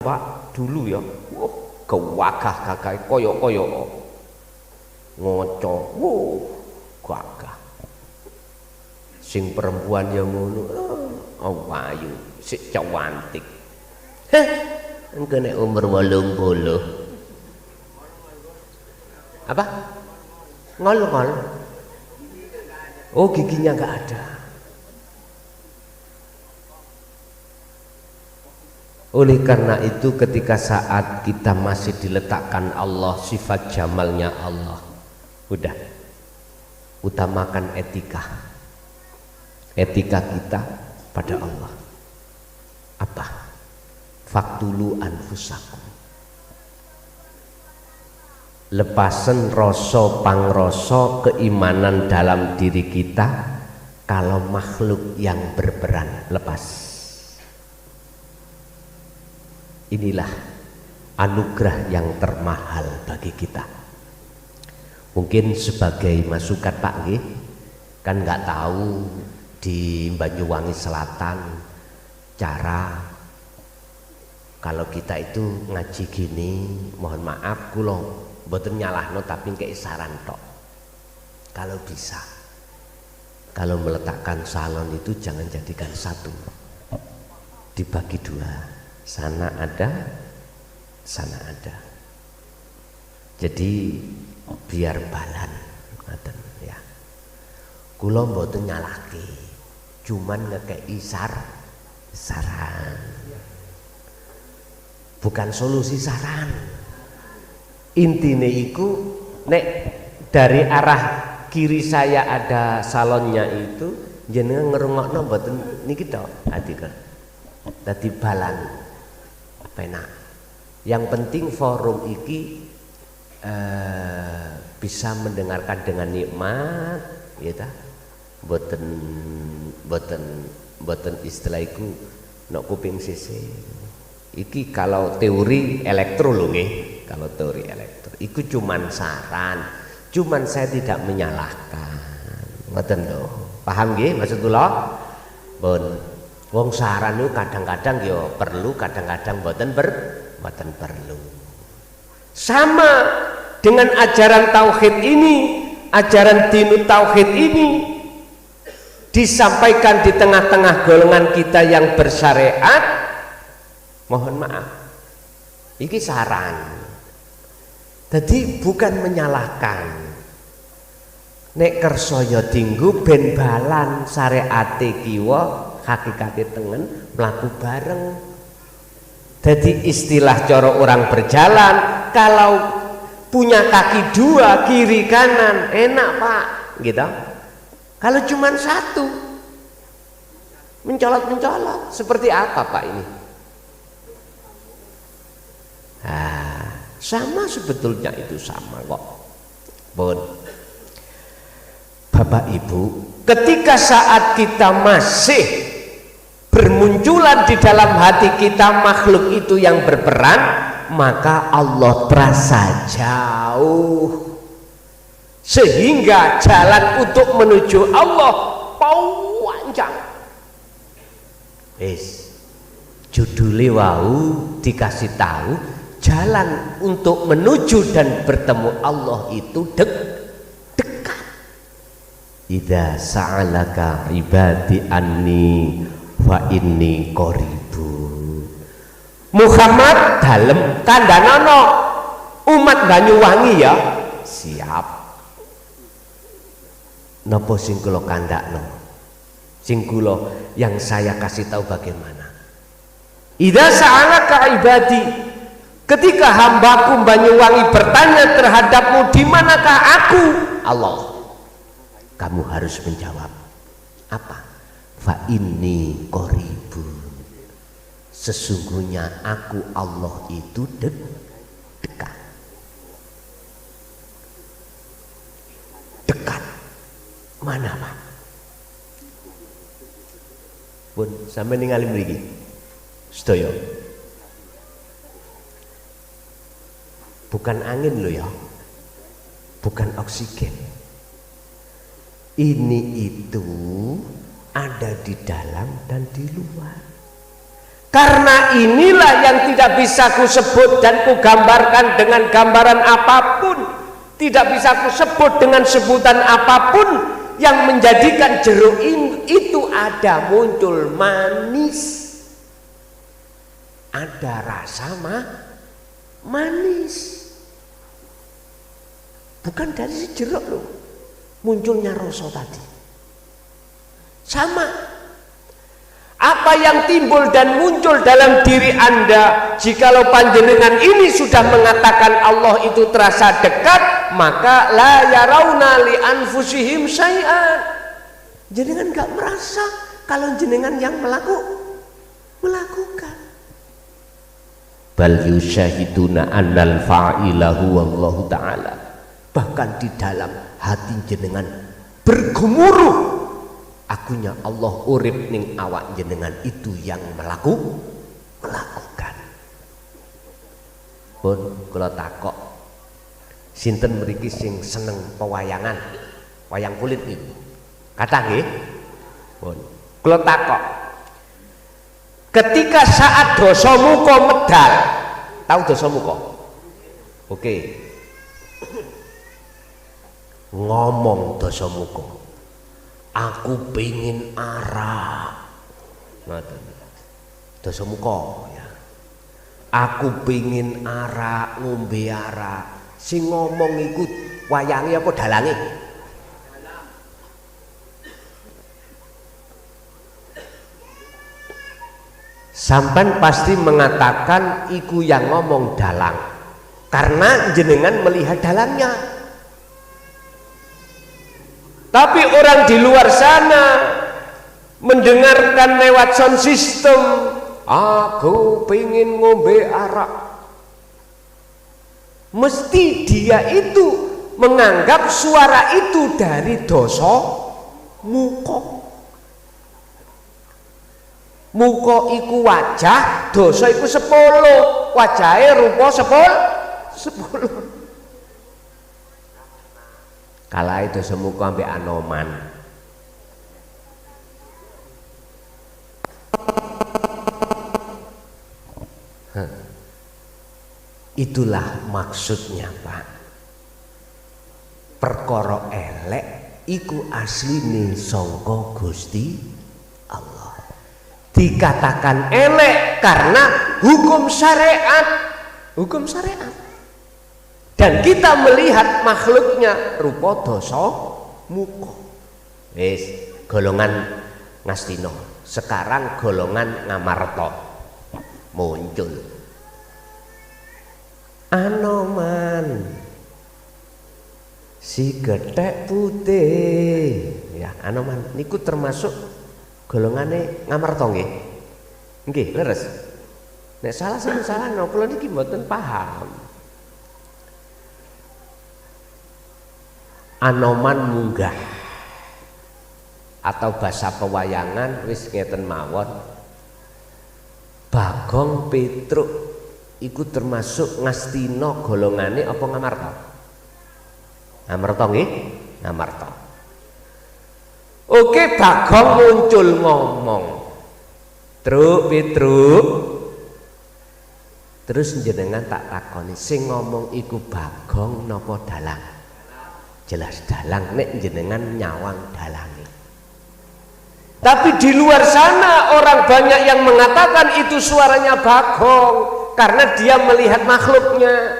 Pak dulu ya, kewagah-gagah koyok-koyok ngoco, gagah. Sing perempuan yang ngono, ayu, sik cantik. Heh, engko nek umur 80. Apa? Ngol-ngol. Oh, giginya enggak ada. Oleh karena itu ketika saat kita masih diletakkan Allah sifat jamalnya Allah, udah utamakan etika kita pada Allah. Apa? Faktulu anfusakum, lepasen rasa pangrasa keimanan dalam diri kita kalau makhluk yang berperan, lepas. Inilah anugerah yang termahal bagi kita. Mungkin sebagai masukan Pak G, kan nggak tahu di Banyuwangi Selatan cara kalau kita itu ngaji gini, mohon maaf kula mboten nyalahno tapi kayak saran tok. Kalau bisa, kalau meletakkan salon itu jangan jadikan satu, dibagi dua. Sana ada, sana ada. Jadi biar balan, ngoten ya. Kula mboten nyalahke, cuman ngekeki saran. Bukan solusi saran. Intine iku nek dari arah kiri saya ada salonnya itu, jenengan ngerungokno mboten niki tok, adika. Dadi balan. Penak. Yang penting forum iki bisa mendengarkan dengan nikmat, ya ta. Boten istilah iku nok kuping sisi. Iki kalau teori elektro lho nggih, kalau teori elektro. Iku cuman saran, cuman saya tidak menyalahkan. Ngoten lho. Paham nggih maksud kula? Pun wong saran itu kadang-kadang ya perlu, kadang-kadang boten perlu. Sama dengan ajaran tauhid ini, ajaran dinut tauhid ini disampaikan di tengah-tengah golongan kita yang bersyariat. Mohon maaf, ini saran. Jadi bukan menyalahkan. Nek kersa ya dinggo ben balan syariate kiwa hakikate tengen mlaku bareng. Jadi istilah cara orang berjalan, kalau punya kaki dua kiri kanan enak Pak, gitu. Kalau cuma satu mencolot seperti apa Pak ini? Sama sebetulnya itu sama kok. Bapak Ibu, ketika saat kita masih bermunculan di dalam hati kita makhluk itu yang berperan, maka Allah terasa jauh sehingga jalan untuk menuju Allah panjang. Judulnya wau dikasih tahu jalan untuk menuju dan bertemu Allah itu dekat. Idza sa'alaka ibadi anni fa inni qaribu. Muhammad dalem kandhanono umat Banyuwangi ya siap. Napa sing kula kandhakno? Sing kula yang saya kasih tahu bagaimana. Idza sa'alaka ibadi, ketika hambaku Banyuwangi bertanya terhadapmu, di manakah aku? Allah. Kamu harus menjawab apa? Fa inni qaribun. Sesungguhnya aku Allah itu dekat. Dekat. Mana Pak? Pun sampai ningali mriki. Sedaya. Bukan angin loh ya. Bukan oksigen. Ini itu ada di dalam dan di luar. Karena inilah yang tidak bisa ku sebut dan ku gambarkan dengan gambaran apapun, tidak bisa ku sebut dengan sebutan apapun yang menjadikan jeruk itu ada muncul manis, ada rasa manis. Bukan dari si jeruk loh munculnya rasa tadi. Sama. Apa yang timbul dan muncul dalam diri Anda, jikalau panjenengan ini sudah mengatakan Allah itu terasa dekat, maka la yarawna li anfusihim syai'an. Jenengan enggak merasa kalau jenengan yang melakukan. Bal yusyahiduna annal fa'ilahu wallahu ta'ala. Bahkan di dalam hati jenengan bergemuruh, akunya Allah urip ning awak jenengan itu yang melakukan. Pun kula takok, sinten mriki sing seneng pewayangan, wayang kulit niku? Kathah nggih? Pun kula takok. Ketika saat Dasamuka medal, tahu Dasamuka? Oke. Ngomong Dasamuka, aku pengen arak. Dasamuka ya. Aku pengen arak, ngombe arak. Sing ngomong iku wayange apa dalange? Sampan pasti mengatakan iku yang ngomong dalang, karena jenengan melihat dalangnya. Tapi orang di luar sana mendengarkan lewat sound system, aku pengen ngombe arak. Mesti dia itu menganggap suara itu dari Dasamuka. Muka iku wajah, dosa iku 10, wajahe rupa 10. Kala itu Dasamuka ambek Anoman. Itulah maksudnya, Pak. Perkara elek iku asline sangka Gusti Allah. Dikatakan elek karena hukum syariat. Dan kita melihat makhluknya rupa Dasamuka. Wis golongan Ngastina, sekarang golongan Ngamarta muncul. Anoman si gethek putih ya, Anoman niku termasuk golongane Ngamarta nggih. Nggih, leres. Nek salah no, kula niki mboten paham. Anoman munggah atau bahasa pewayangan wis ngeten mawon. Bagong Petruk iku termasuk Ngastina golongane apa Ngamarta? Ngamarta nggih, Ngamarta. Oke, Bagong muncul ngomong, Truk Petruk. Terus jenengan tak takoni, sing ngomong iku Bagong napa dalang? Jelas dalang, nek jenengan nyawang dalange. Tapi di luar sana orang banyak yang mengatakan itu suaranya Bagong karena dia melihat makhluknya.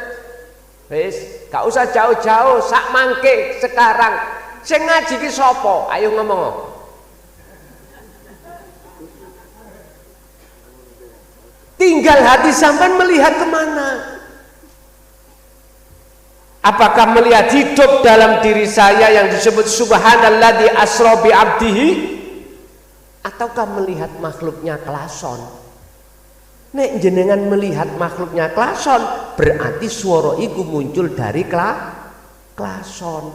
Wis, gak usah jauh-jauh, sak mangke sekarang. Sing ngaji ki sapa? Ayo ngomong. Tinggal hati sampean melihat kemana. Apakah melihat hidup dalam diri saya yang disebut subhanalladzi asra bi abdihi, ataukah melihat makhluknya klason? Nek jenengan melihat makhluknya klason, berarti swara iku muncul dari klason.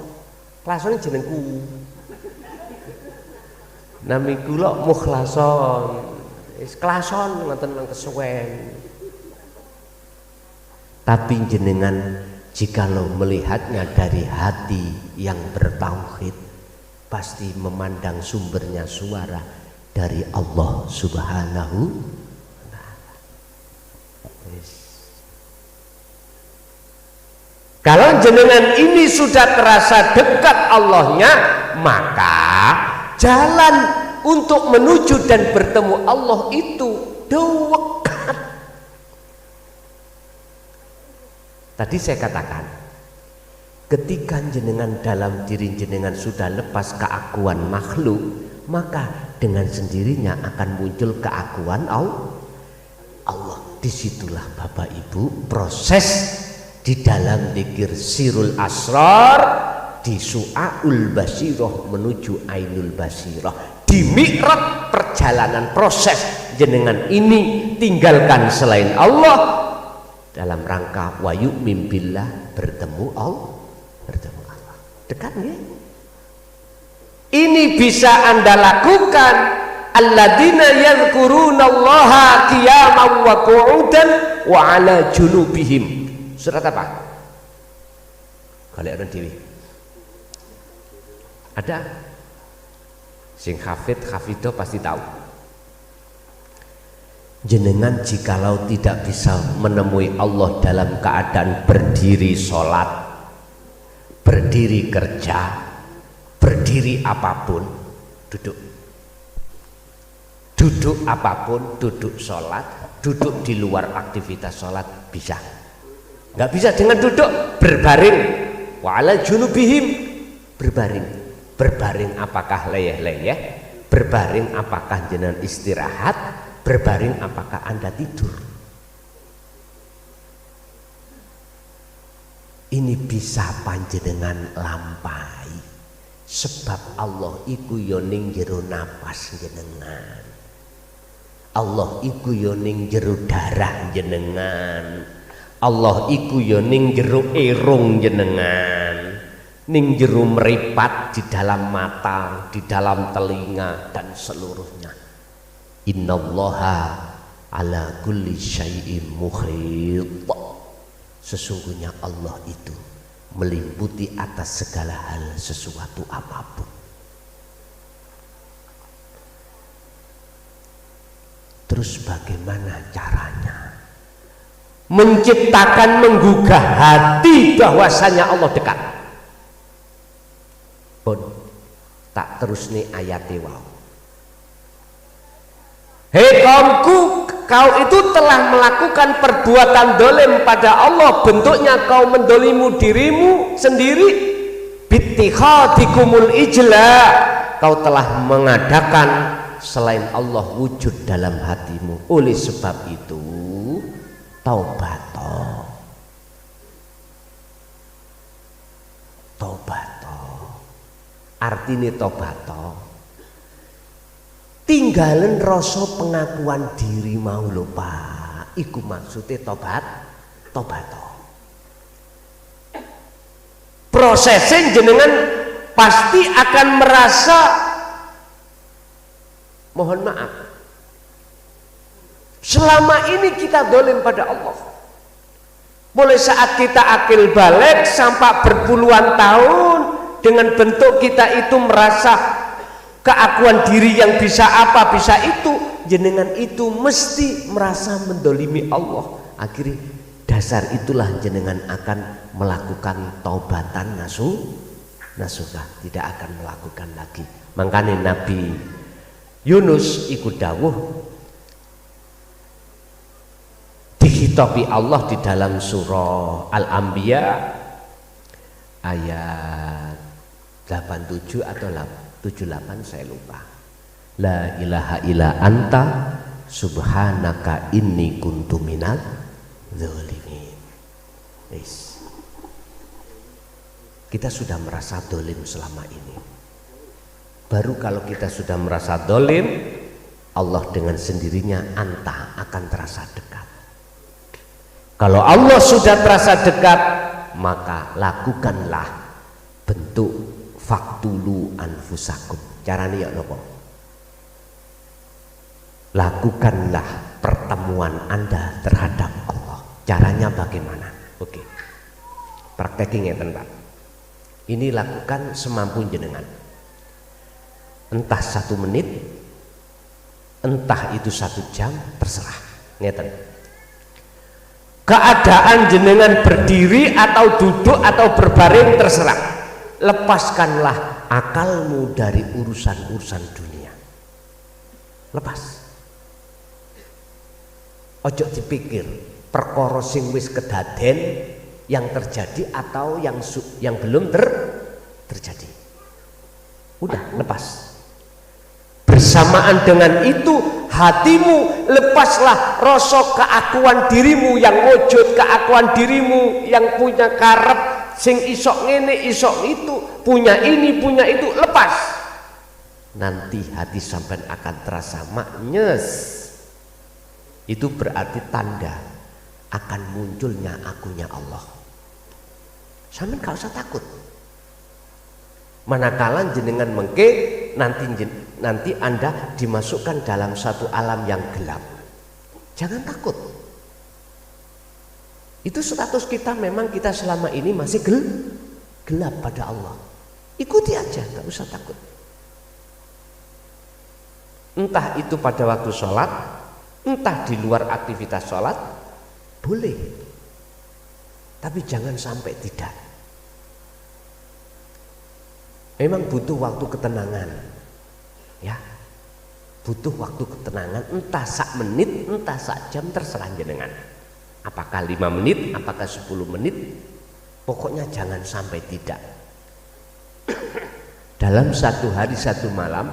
Klason jenengku. Nami kula mukhlason. Wis klason ngoten nang kesuwen. Tapi jenengan jikalau melihatnya dari hati yang bertauhid, pasti memandang sumbernya suara dari Allah Subhanahu wa Ta'ala. Kalau jenengan ini sudah terasa dekat Allahnya, maka jalan untuk menuju dan bertemu Allah itu dekat. Tadi saya katakan, ketika jenengan dalam diri jenengan sudah lepas keakuan makhluk, maka dengan sendirinya akan muncul keakuan Allah. Disitulah Bapak Ibu proses di dalam dzikir sirul asrar, di su'aul basirah menuju ainul basirah, di mi'raj perjalanan proses jenengan ini tinggalkan selain Allah dalam rangka wa yu'min billah, bertemu Allah. Dekat nggih? Ini bisa Anda lakukan. Alladzina yadhkurunallaha qiyaman wa qu'udan wa 'ala junubihim. Surat apa? Kalau orang dewi ada sing hafidah pasti tahu. Jenengan jikalau tidak bisa menemui Allah dalam keadaan berdiri sholat, berdiri kerja, berdiri apapun, duduk apapun, duduk sholat, duduk di luar aktivitas sholat, bisa? Nggak bisa dengan duduk, berbaring. Wa'ala junubihim, berbaring apakah leyeh-leyeh, berbaring apakah jenengan istirahat, berbaring apakah Anda tidur. Ini bisa panjenengan lampai, sebab Allah iku yo ning jero napas jenengan, Allah iku yo ning jero darah jenengan, Allah iku yo ning jero irung jenengan, ning jero meripat di dalam mata, di dalam telinga dan seluruhnya. Innallaha ala kulli syai'in muhit. Sesungguhnya Allah itu meliputi atas segala hal, sesuatu apapun. Terus bagaimana caranya menciptakan, menggugah hati bahwasanya Allah dekat? Pun tak terus nih ayat wau. Hei kaumku, kau itu telah melakukan perbuatan dolim pada Allah, bentuknya kau mendolimu dirimu sendiri. Bittikhadikumul ijla, kau telah mengadakan selain Allah wujud dalam hatimu. Oleh sebab itu taubato, artinya taubato, tinggalin rasa pengakuan diri mau lho Pak, iku maksudnya tobato. Prosesnya jenengan pasti akan merasa mohon maaf, selama ini kita dolim pada Allah. Mulai saat kita akil balik sampai berpuluhan tahun, dengan bentuk kita itu merasa keakuan diri yang bisa apa, bisa itu, jenengan itu mesti merasa mendolimi Allah. Akhirnya dasar itulah jenengan akan melakukan taubatan nasuha, tidak akan melakukan lagi. Makanya Nabi Yunus ikut dawuh dihitopi Allah di dalam surah Al-Anbiya ayat 87 atau 78 saya lupa. La ilaha illa anta subhanaka inni kuntu minal dzalimin. Kita sudah merasa dolim selama ini. Baru kalau kita sudah merasa dolim, Allah dengan sendirinya anta akan terasa dekat. Kalau Allah sudah terasa dekat, maka lakukanlah bentuk faktulu anfusakum. Caranya ya nopo? Lakukanlah pertemuan Anda terhadap Allah. Caranya bagaimana? Oke, prakteknya Pak. Ini lakukan semampu jenengan. Entah 1 menit, entah itu 1 jam, terserah. Ngeten. keadaan jenengan berdiri atau duduk atau berbaring terserah. Lepaskanlah akalmu dari urusan-urusan dunia. Lepas. Ojo dipikir perkara sing wis kedaden yang terjadi atau yang belum terjadi. Udah lepas. Bersamaan dengan itu hatimu lepaslah rasa keakuan dirimu yang wujud, keakuan dirimu yang punya karep sing isok ngene isok itu, punya ini punya itu, lepas. Nanti hati sampean akan terasa maknyes. Itu berarti tanda akan munculnya akunya Allah. Sampean gak usah takut. Manakala jenengan mengke nanti Anda dimasukkan dalam satu alam yang gelap. Jangan takut. Itu status kita, memang kita selama ini masih gelap pada Allah. Ikuti aja, gak usah takut. Entah itu pada waktu sholat, entah di luar aktivitas sholat, boleh. Tapi jangan sampai tidak. Memang butuh waktu ketenangan, ya, butuh waktu ketenangan, entah sak menit, entah sak jam, terserah jenengan. Apakah 5 menit, apakah 10 menit, pokoknya jangan sampai tidak. Dalam satu hari satu malam,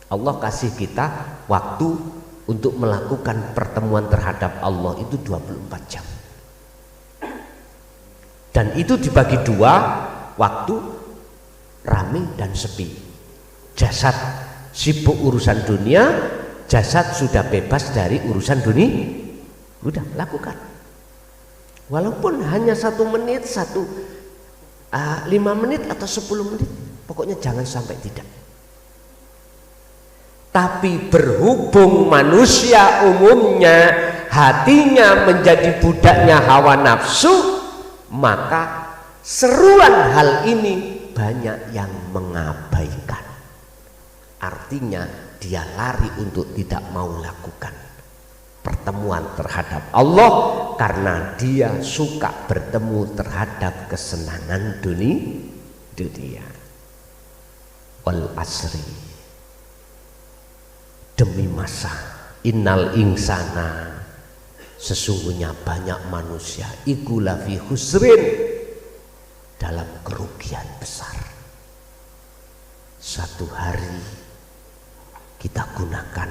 Allah kasih kita waktu untuk melakukan pertemuan terhadap Allah itu 24 jam. Dan itu dibagi dua, waktu rame dan sepi. Jasad sibuk urusan dunia, jasad sudah bebas dari urusan dunia. Udah lakukan. Walaupun hanya 1 menit, 5 menit atau 10 menit, pokoknya jangan sampai tidak. Tapi berhubung manusia umumnya hatinya menjadi budaknya hawa nafsu, maka seruan hal ini banyak yang mengabaikan. Artinya dia lari untuk tidak mau lakukan pertemuan terhadap Allah karena dia suka bertemu terhadap kesenangan dunia. Wal asri, demi masa, innal insana, sesungguhnya banyak manusia iku lafi khusrin, dalam kerugian besar. Satu hari kita gunakan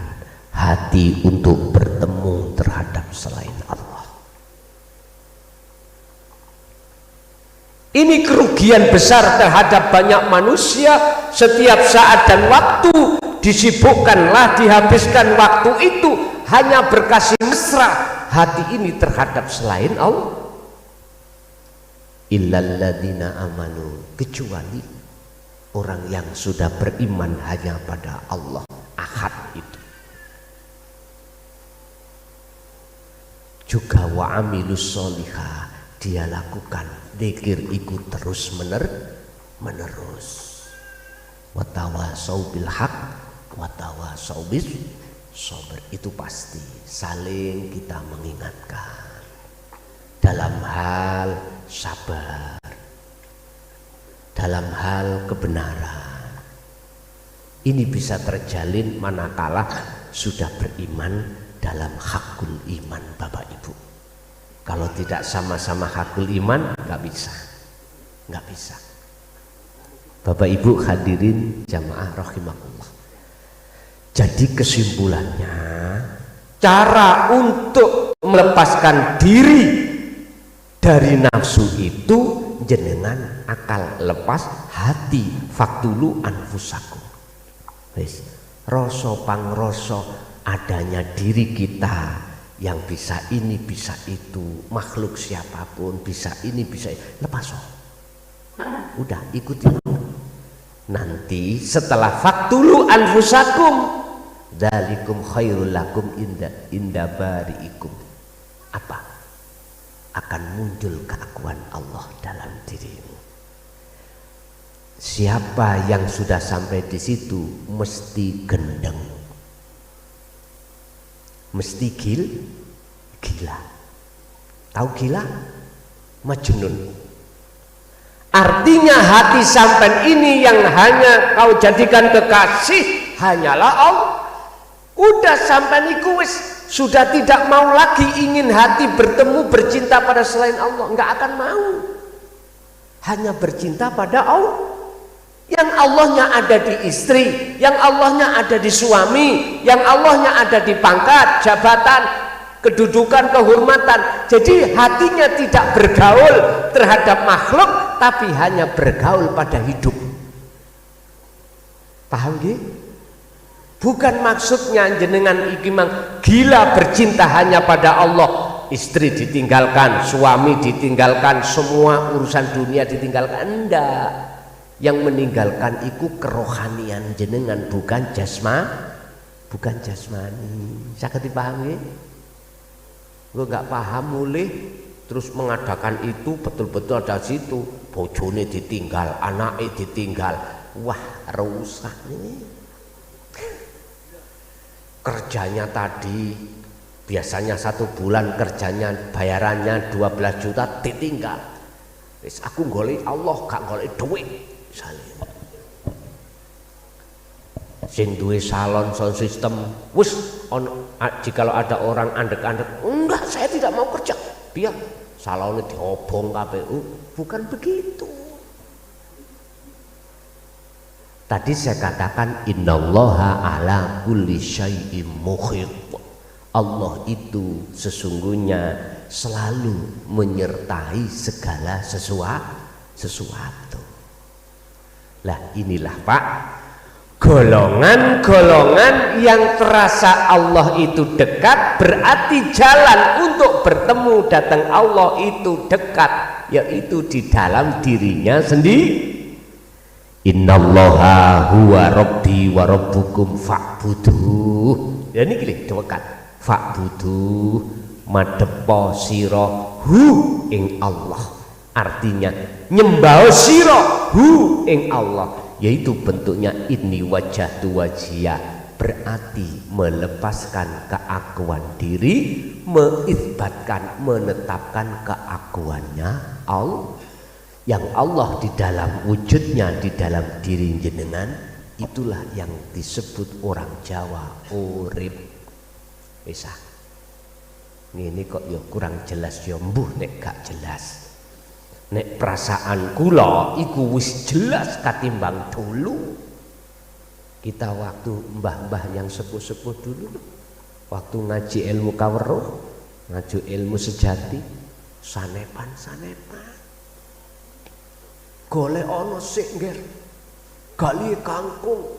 hati untuk bertemu terhadap selain Allah. Ini kerugian besar terhadap banyak manusia. Setiap saat dan waktu disibukkanlah, dihabiskan waktu itu hanya berkasih mesra hati ini terhadap selain Allah. Illalladzina amanu, kecuali orang yang sudah beriman hanya pada Allah Ahad itu. Juga wa amilus solihah, dia lakukan dzikir ikut terus menerus. Watawasau bil haq watawasau bis sabr, itu pasti saling kita mengingatkan dalam hal sabar, dalam hal kebenaran. Ini bisa terjalin manakala sudah beriman dalam hakul iman, Bapak Ibu. Kalau tidak sama-sama hakul iman, nggak bisa. Bapak Ibu hadirin jamaah rahimakumullah. Jadi kesimpulannya, cara untuk melepaskan diri dari nafsu itu jenengan akal lepas, hati faktulu anfusakum. Wis, rasa pangrasa adanya diri kita yang bisa ini bisa itu, makhluk siapapun bisa ini bisa itu, lepas. Udah ikuti. Nanti setelah faktulu anfusakum dzalikum khairul lakum inda bariikum, apa? Akan muncul keakuan Allah dalam dirimu. Siapa yang sudah sampai di situ mesti gendeng, mesti gila. Tahu gila? Majnun. Artinya hati sampean ini yang hanya kau jadikan kekasih hanyalah Allah. Udah sampean iku wis sudah tidak mau lagi ingin hati bertemu bercinta pada selain Allah, nggak akan mau. Hanya bercinta pada Allah. Yang Allahnya ada di istri, yang Allahnya ada di suami, yang Allahnya ada di pangkat, jabatan, kedudukan, kehormatan. Jadi hatinya tidak bergaul terhadap makhluk, tapi hanya bergaul pada hidup. Paham gak? Bukan maksudnya jenengan iki mang gila bercinta hanya pada Allah. Istri ditinggalkan, suami ditinggalkan, semua urusan dunia ditinggalkan. Enggak. Yang meninggalkan itu kerohanian jenengan, bukan bukan jasmani. Saya dipahami? Gue nggak paham mulih terus mengadakan itu betul-betul ada situ, bojone ditinggal, anaknya ditinggal. Wah, rusak ini. Kerjanya tadi biasanya 1 bulan kerjanya bayarannya 12 juta ditinggal. Wis aku golek Allah gak golek duit. Sing duwe salon sound system wis jikalau ada orang andek-andek, enggak saya tidak mau kerja, biar salonnya diobong KPU. Bukan begitu. Tadi saya katakan innallaha ala kulli syai'im muhit. Allah itu sesungguhnya selalu menyertai segala sesuatu. Lah inilah Pak, golongan-golongan yang terasa Allah itu dekat, berarti jalan untuk bertemu datang Allah itu dekat, yaitu di dalam dirinya sendiri. Innallaha huwa rabbi wa rabbukum fa'buduh. Ya ini gini dekat. Fa'buduh madepo sira hu ing Allah. Artinya nyembah sira hu ing Allah, yaitu bentuknya inni wajhatu wajhiya, berarti melepaskan keakuan diri, mengisbatkan, menetapkan keakuannya Allah. Yang Allah di dalam wujudnya, di dalam diri jenengan, itulah yang disebut orang Jawa urip. Bisa ini kok ya kurang jelas ya mbuh nek gak jelas. Nek perasaan kula iku wis jelas katimbang dulu. Kita waktu mbah-mbah yang sepuh-sepuh dulu, waktu ngaji ilmu kaweruh, ngaji ilmu sejati, sanepan golek ana sik ngger gali kangkung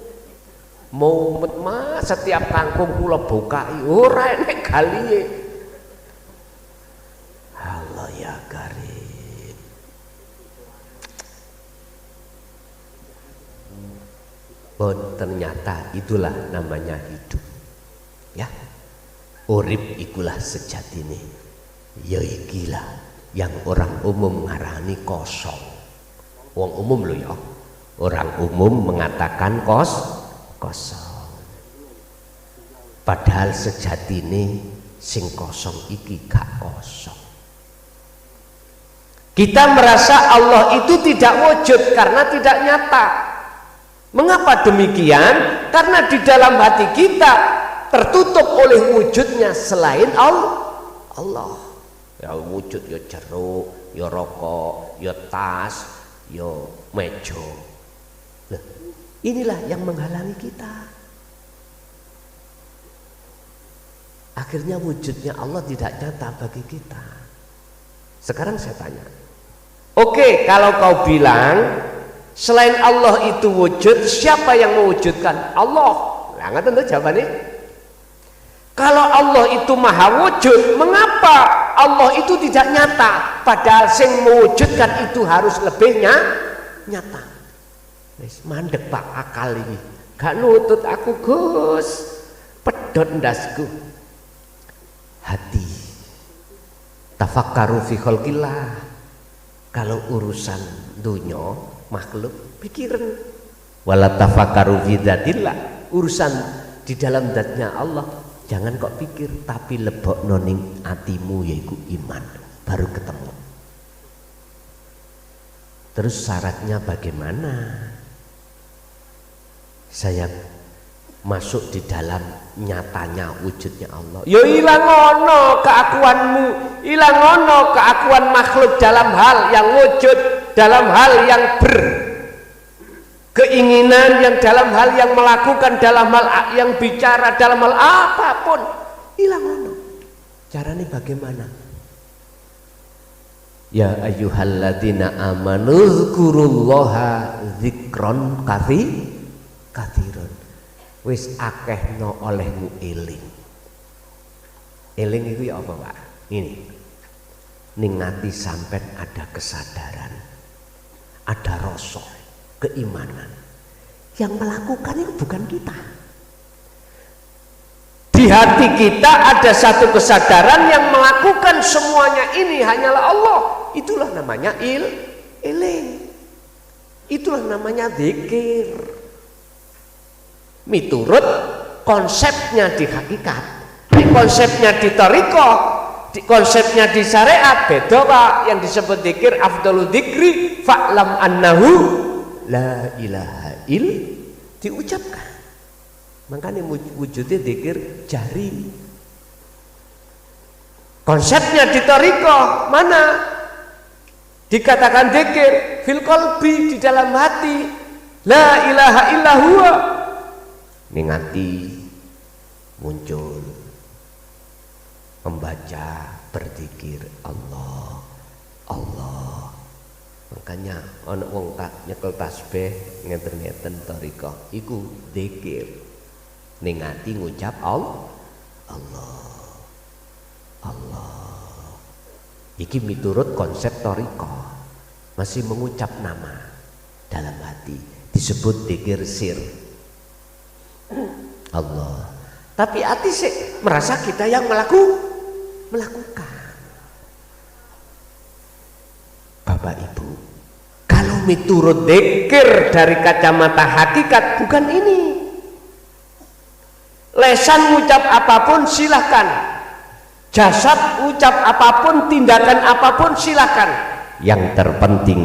mau mas setiap kangkung kula bukai ora enek galihe. Allah ya karim. Oh, ternyata itulah namanya hidup ya. Urip ikulah sejatine, ya ikilah yang orang umum ngarani kosong. Wong umum loh ya, orang umum mengatakan kosong. Padahal sejatine sing kosong iki gak kosong. Kita merasa Allah itu tidak wujud karena tidak nyata. Mengapa demikian? Karena di dalam hati kita tertutup oleh wujudnya selain Allah. Ya wujud ya jeruk, ya rokok, ya tas, yo mejo. Loh, inilah yang menghalangi kita. Akhirnya wujudnya Allah tidak nyata bagi kita. Sekarang saya tanya, oke, kalau kau bilang selain Allah itu wujud, siapa yang mewujudkan? Allah. Lah nggak tentu jawabannya. Kalau Allah itu maha wujud, mengapa Allah itu tidak nyata? Padahal sing mewujudkan itu harus lebih nyata. Wis mandek Pak akal ini. Gak nutut aku Gus. Pedot ndasku. Hati. Tafakkaru fi khalqillah. Kalau urusan dunia makhluk pikiran. Wala tafakkaru fi dzatillah. Urusan di dalam zatnya Allah jangan kok pikir, tapi lebok noning atimu yaitu iman. baru ketemu. Terus syaratnya bagaimana? Saya masuk di dalam nyatanya wujudnya Allah. Ya ilang ono keakuanmu, ilang ono keakuan makhluk dalam hal yang wujud, dalam hal yang berkeinginan, yang dalam hal yang melakukan, dalam hal yang bicara, dalam hal apapun, ilang ono. Caranya bagaimana? Ya ayyuhalladzina amanu dzkurullaha dzikron katsiron. Wis akehno olehmu eling. Eling itu ya apa, Pak? Ini. Ning ati sampean ada kesadaran, ada rasa, keimanan. Yang melakukan itu bukan kita. Di hati kita ada satu kesadaran yang melakukan semuanya ini hanyalah Allah. Itulah namanya eling. Itulah namanya zikir. Miturut konsepnya di hakikat, konsepnya di thariqah, konsepnya di syariat beda, Pak. Yang disebut zikir afdhalu dzikri fa'lam annahu la ilaha diucapkan. Makanya wujudnya zikir jari. Konsepnya di thariqah mana? Dikatakan zikir fil qalbi, di dalam hati, la ilaha illa huwa. Ningati muncul membaca, berzikir Allah. Makanya ana wong tak nyekel tasbih ngeten-ngeten thariqah iku zikir. Ningati ngucap Allah. Iki miturut konsep thariqah, masih mengucap nama dalam hati, disebut zikir sir Allah. Tapi hati sih merasa kita yang melakukan. Bapak Ibu, kalau miturut zikir dari kacamata hakikat bukan ini. Lesan ngucap apapun silahkan, jasad ucap apapun, tindakan apapun silahkan. Yang terpenting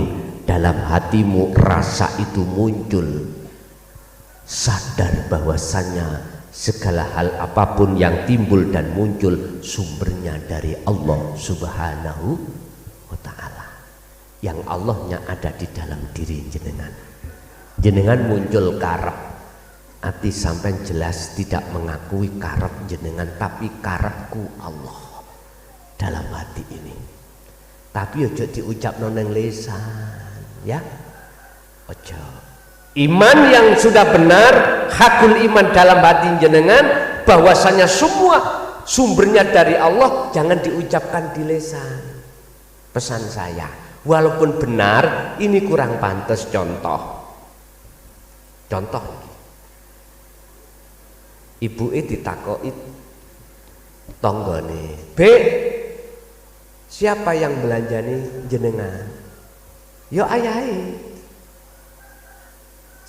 dalam hatimu rasa itu muncul, sadar bahwasanya segala hal apapun yang timbul dan muncul sumbernya dari Allah Subhanahu wa ta'ala. Yang Allahnya ada di dalam diri jenengan. Jenengan muncul karep, hati sampai jelas tidak mengakui karep jenengan, tapi karepku Allah dalam hati ini. Tapi ojo diucap noneng lesan, ya ojo. Iman yang sudah benar, hakul iman dalam hati jenengan, bahwasanya semua sumbernya dari Allah, jangan diucapkan di lisan. Pesan saya, walaupun benar, ini kurang pantas. Contoh, ibu ditakoi tonggone, B, siapa yang belanjani jenengan? Yo ayahai.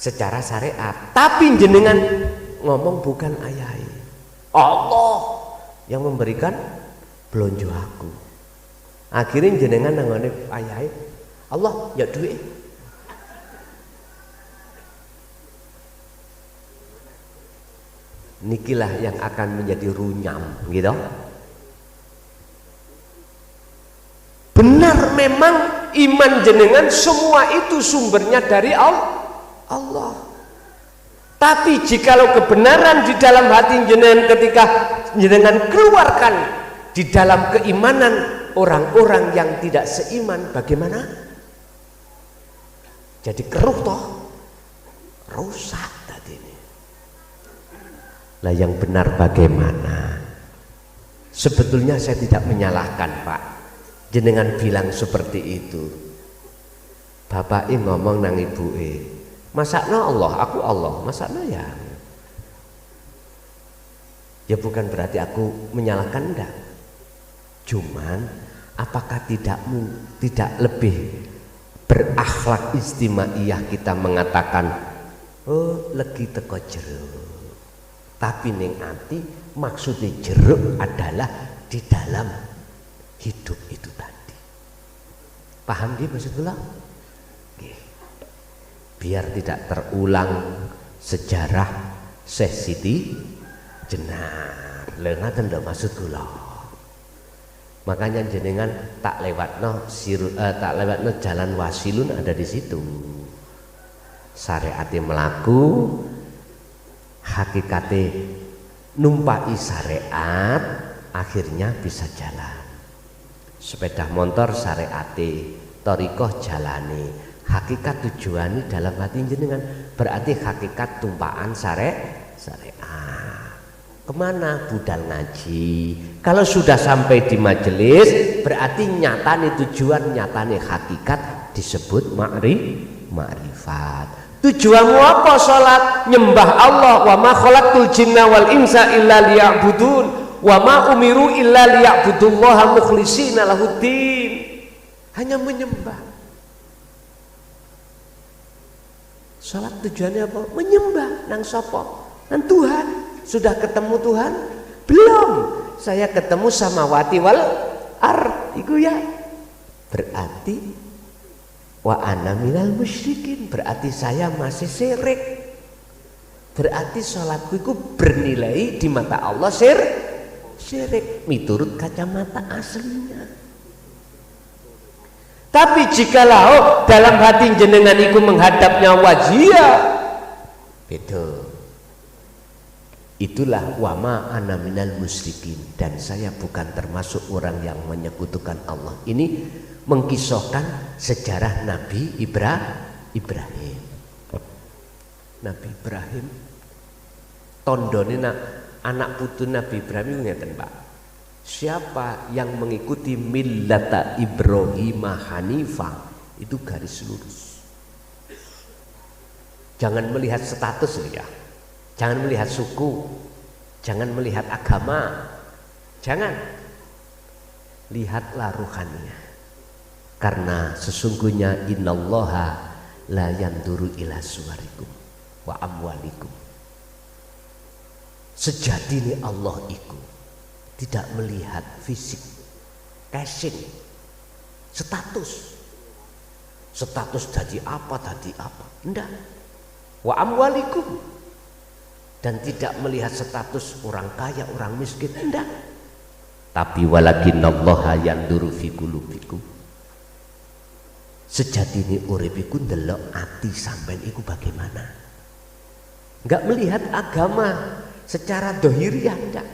Secara syariat, tapi jenengan ngomong bukan ayahai, Allah yang memberikan belanja aku. Akhirnya jenengan nangone ayahai, Allah ya duit. Nikilah yang akan menjadi runyam, gitu. Benar memang iman jenengan semua itu sumbernya dari Allah. Tapi jikalau kebenaran di dalam hati jenengan ketika jenengan keluarkan di dalam keimanan orang-orang yang tidak seiman, bagaimana? Jadi keruh toh, rusak tadi ini. Lah yang benar bagaimana? Sebetulnya saya tidak menyalahkan, Pak. Jenengan bilang seperti itu. Bapak ngomong nang ibu masakna Allah, aku Allah, masakna ya. Ya bukan berarti aku menyalahkan, enggak. Cuman apakah tidak lebih berakhlak istimaiyah kita mengatakan, oh legi teko jeruk, tapi ning ati maksudnya jeruk adalah di dalam hidup itu tadi. Paham nggih maksud kula? Nggih. Biar tidak terulang sejarah Syekh Siti Jenar. Lha ngaten lho maksud kula. Makanya jenengan tak lewatno jalan wasilun ada di situ. Syariate melaku, hakikate numpai syariat, akhirnya bisa jalan. Sepeda motor syariate, thariqah jalane, hakikat tujuane dalam hati jenengan, berarti hakikat tumpaan syariat. Kemana budal ngaji? Kalau sudah sampai di majelis, berarti nyatane tujuan, nyatane hakikat disebut ma'rifat. Tujuanmu apa sholat? Nyembah Allah. Wa ma khalaqtul jinna wal insa illa liya'budun. Wa ma umiru illa liya'budullaha mukhlishina lahuddin. Hanya menyembah. Sholat tujuannya apa? Menyembah nang sapa? Nang Tuhan. Sudah ketemu Tuhan? Belum. Saya ketemu samawati wal ard. Iku ya. Berarti wa ana minal musyrikin, berarti saya masih syirik. Berarti sholatku itu bernilai di mata Allah syirik miturut kacamata aslinya. Tapi jikalau dalam hati jenengan iku menghadapnya wajia, beda. Itulah wama ana minal musyrikin, dan saya bukan termasuk orang yang menyekutukan Allah. Ini mengkisahkan sejarah Nabi Ibrahim. Nabi Ibrahim tondone anak putu Nabi Ibrahim ngeten Pak. Siapa yang mengikuti millata Ibrahim Hanifah itu garis lurus. Jangan melihat status ya. Jangan melihat suku, jangan melihat agama, jangan. Lihatlah ruhaniyah. Karena sesungguhnya innallaha la yanduru ila suwarikum wa amwalikum. Sejatine Allah iku tidak melihat fisik, casing, status tadi apa, enggak. Wa amwalikum, dan tidak melihat status orang kaya, orang miskin, enggak. Tapi walakinnallaha yanduru fi qulubikum. Sejatine urip iku ndelok ati sampean iku bagaimana. Enggak melihat agama secara dohiriah, enggak.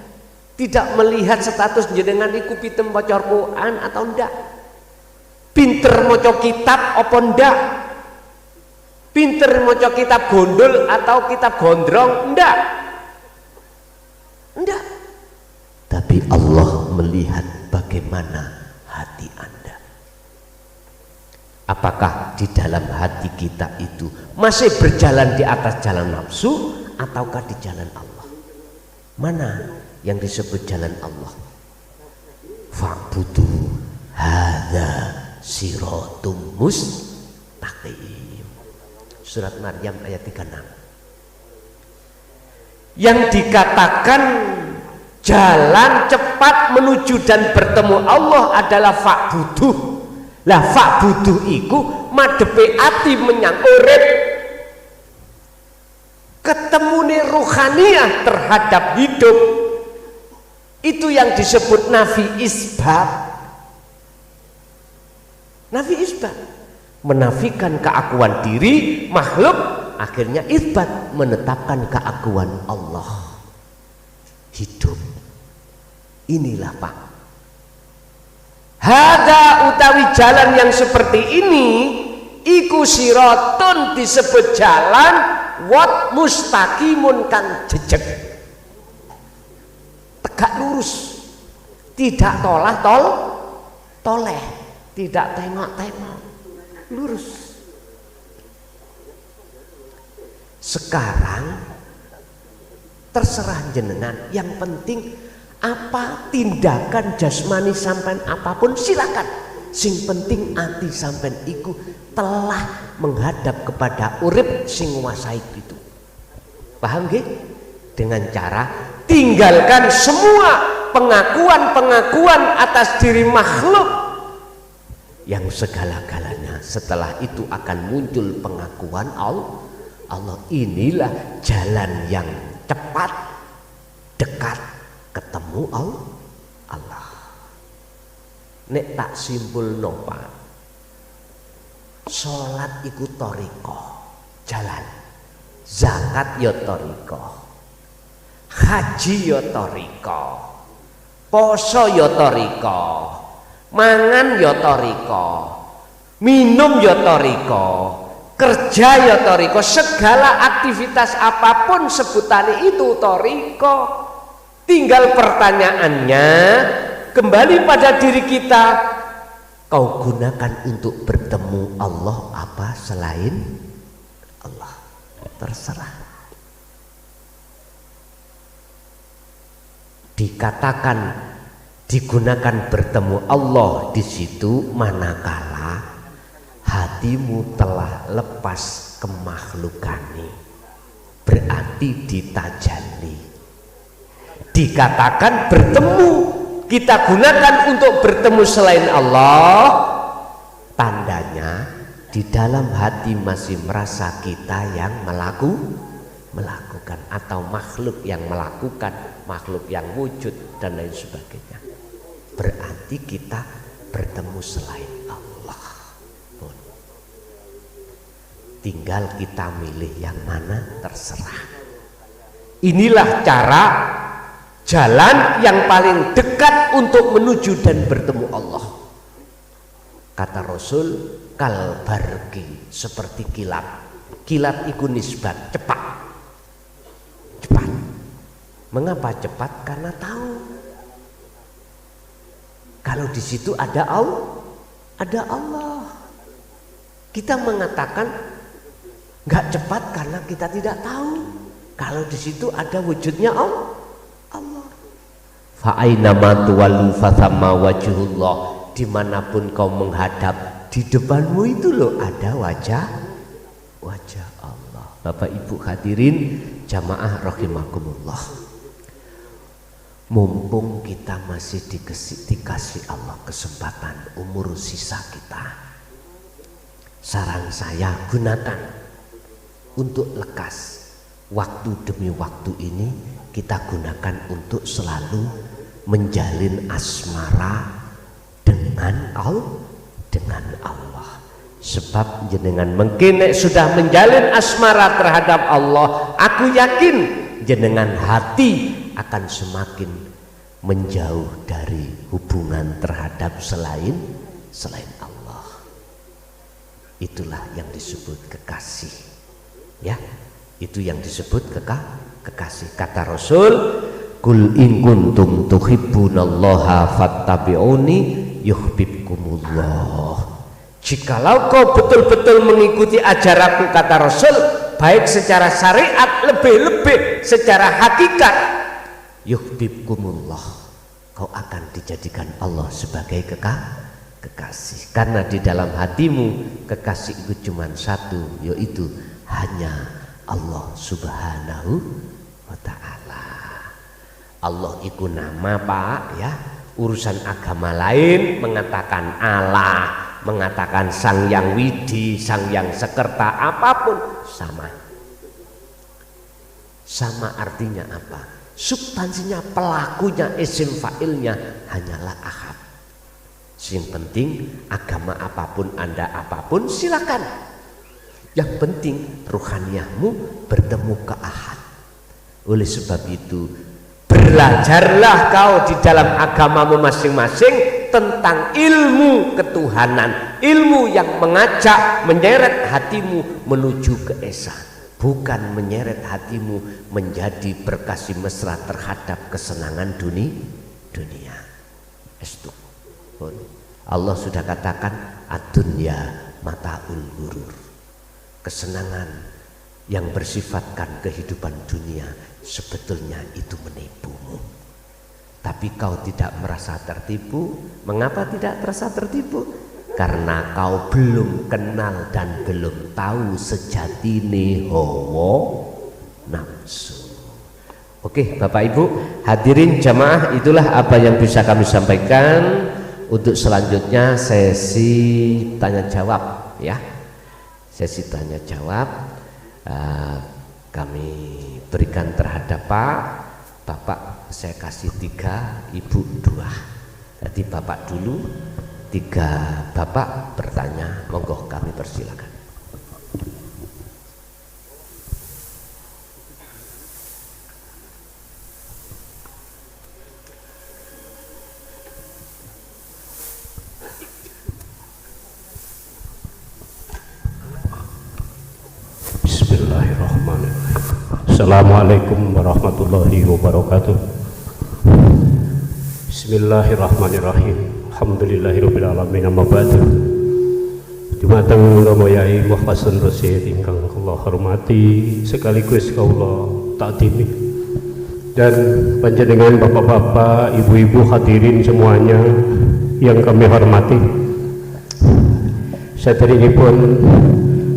Tidak melihat status jenengan iku pitem maca Quran atau enggak. Pinter maca kitab apa enggak. Pinter maca kitab gondol atau kitab gondrong, enggak. Tapi Allah melihat bagaimana hati Anda. Apakah di dalam hati kita itu masih berjalan di atas jalan nafsu ataukah di jalan Allah? Mana yang disebut jalan Allah? Fa'budu hadza siratum mustaqim. Surat Maryam ayat 36. Yang dikatakan jalan cepat menuju dan bertemu Allah adalah fa'buduh. Lah fa'buduh iku madepe ati menyang urip. Ketemune ruhaniyah terhadap hidup. Itu yang disebut nafi isbat. Nafi isbat menafikan keakuan diri makhluk, akhirnya isbat menetapkan keakuan Allah. Hidup. Inilah Pak. Hada utawi jalan yang seperti ini iku siratun disebut jalan wat mustaqimun kang jejeg. Tegak lurus. Tidak toleh, tidak tengok-tengok. Lurus. Sekarang terserah jenengan, yang penting apa tindakan jasmani sampean apapun silakan. Sing penting ati sampean iku telah menghadap kepada urip sing nguasai itu. Paham nggih? Dengan cara tinggalkan semua pengakuan-pengakuan atas diri makhluk. yang segala-galanya. Setelah itu akan muncul pengakuan Allah. Inilah jalan yang cepat, dekat, ketemu Allah. Nek tak simpul nopa, sholat iku thariqah, jalan. Zakat ya thariqah, haji ya thariqah, poso ya thariqah, mangan ya thariqah, minum ya thariqah, kerja ya thariqah. Segala aktivitas apapun sebutannya itu thariqah. Tinggal pertanyaannya kembali pada diri kita, kau gunakan untuk bertemu Allah apa selain Allah? Terserah. Dikatakan digunakan bertemu Allah di situ manakala hatimu telah lepas kemakhlukane, berarti ditajalli. Dikatakan bertemu, kita gunakan untuk bertemu selain Allah, tandanya di dalam hati masih merasa kita yang melakukan atau makhluk yang melakukan, makhluk yang wujud dan lain sebagainya. Berarti kita bertemu selain Allah. Tinggal kita milih yang mana, terserah. Inilah cara jalan yang paling dekat untuk menuju dan bertemu Allah. Kata Rasul, kal barqi, seperti kilat. Kilat iku nisbat, cepat. Cepat. Mengapa cepat? Karena tahu kalau di situ ada Allah. Kita mengatakan nggak cepat karena kita tidak tahu kalau di situ ada wujudnya Allah. Fa'ainama tuwallu fathamma wajhullah. Dimanapun kau menghadap, di depanmu itu loh ada wajah Allah. Bapak Ibu hadirin jamaah rahimakumullah, mumpung kita masih dikasih Allah kesempatan umur sisa kita, saran saya gunakan untuk lekas. Waktu demi waktu ini kita gunakan untuk selalu menjalin asmara dengan Allah. Sebab jenengan mungkin sudah menjalin asmara terhadap Allah, aku yakin jenengan hati akan semakin menjauh dari hubungan terhadap selain Allah. Itulah yang disebut kekasih, ya. Itu yang disebut kekasih. Kata Rasul, kul in kuntum tuhibbunallaha fattabi'uni yuhibbukumullah. Jikalau kau betul-betul mengikuti ajaranku, kata Rasul, baik secara syariat, lebih-lebih secara hakikat, yuhibbukumullah, kau akan dijadikan Allah sebagai kekasih. Karena di dalam hatimu kekasih itu cuma satu, yaitu hanya Allah subhanahu wa ta'ala. Allah itu nama, Pak, ya. Urusan agama lain mengatakan Allah, mengatakan Sang Yang Widi, Sang Yang Sekerta, apapun sama. Sama artinya apa? Substansinya, pelakunya, isim fa'ilnya hanyalah ahad. Yang penting agama apapun Anda apapun silakan. Yang penting ruhaniyahmu bertemu ke ahad. Oleh sebab itu belajarlah kau di dalam agamamu masing-masing tentang ilmu ketuhanan, ilmu yang mengajak menyeret hatimu menuju ke esa, bukan menyeret hatimu menjadi berkasih mesra terhadap kesenangan dunia. Estu. Allah sudah katakan ad-dunya mataul ghurur. Kesenangan yang bersifatkan kehidupan dunia sebetulnya itu menipumu. Tapi kau tidak merasa tertipu. Mengapa tidak terasa tertipu? Karena kau belum kenal dan belum tahu sejatine hawa nafsu. Oke Bapak Ibu hadirin jamaah, itulah apa yang bisa kami sampaikan. Untuk selanjutnya sesi tanya jawab ya. Sesi tanya jawab kami berikan terhadap Bapak saya kasih 3, Ibu 2. Jadi Bapak dulu, 3 Bapak bertanya, monggo kami persilakan. Bismillahirrahmanirrahim. Assalamualaikum warahmatullahi wabarakatuh. Bismillahirrahmanirrahim. Alhamdulillahirabbil alamin, amma ba'du. Dumateng Rama Yai Muhfasun Rasid ingkang kula hormati sekaligus kula takdimi, dan panjenengan bapak-bapak, ibu-ibu hadirin semuanya yang kami hormati. Saderengipun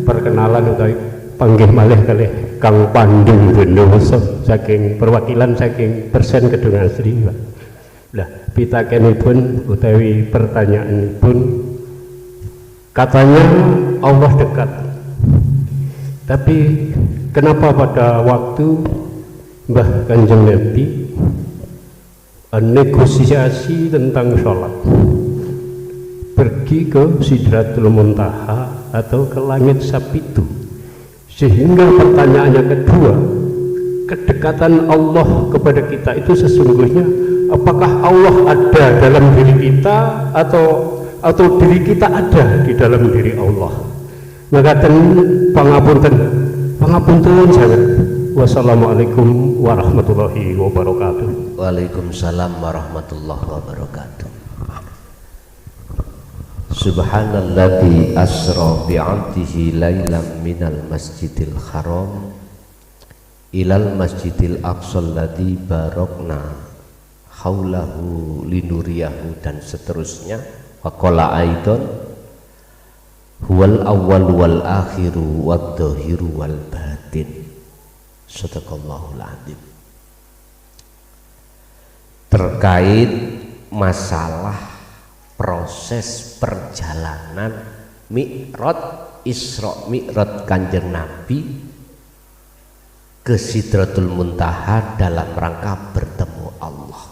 perkenalan utawi panggih malih kalih Kang Pandung Bondowoso saking perwakilan saking Persen Kedung Asri. Lah pitakenipun utawi pertanyaanipun, katanya Allah dekat, tapi kenapa pada waktu Mbah Kanjeng Nabi negosiasi tentang sholat pergi ke Sidratul Muntaha atau ke langit Sapitu, sehingga pertanyaannya kedua, kedekatan Allah kepada kita itu sesungguhnya apakah Allah ada dalam diri kita atau diri kita ada di dalam diri Allah? Maka pangapunten sangat. Wassalamualaikum warahmatullahi wabarakatuh. Waalaikumsalam warahmatullahi wabarakatuh. Subhanalladzi asra bi'abdihi lailam minal masjidil haram ilal masjidil aqsal ladzi barakna haulahu linuriyahu, dan seterusnya. Waqala aidan huwal awwal wal akhiru wad dhahiru wal batin. Shadaqallahul adzim. Terkait masalah proses perjalanan Mi'raj, Isra Mi'raj Kanjeng Nabi ke Sidratul Muntaha dalam rangka bertemu Allah.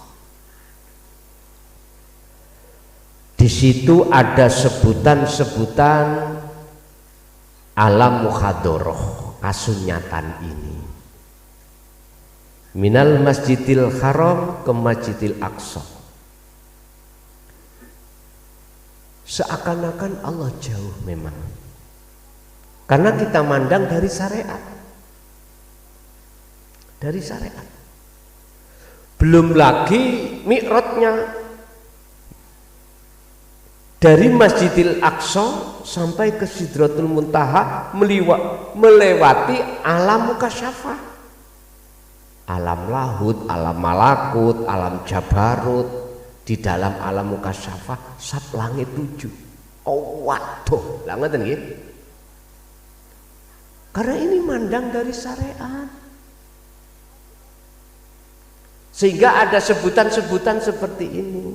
Di situ ada sebutan-sebutan alam muhadoroh, kasunyatan ini. Minal Masjidil Haram ke Masjidil Aqsa. Seakan-akan Allah jauh memang, karena kita mandang dari syariat, belum lagi mi'rajnya dari Masjidil Aqsa sampai ke Sidratul Muntaha, melewati alam mukasyafah, alam lahut, alam malakut, alam jabarut. Di dalam alam mukasyafah sat langit 7. Oh waduh, lah ngoten nggih. Karena ini mandang dari syariat, sehingga ada sebutan-sebutan seperti ini.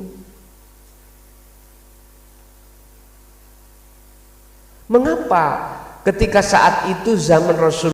Mengapa ketika saat itu zaman Rasul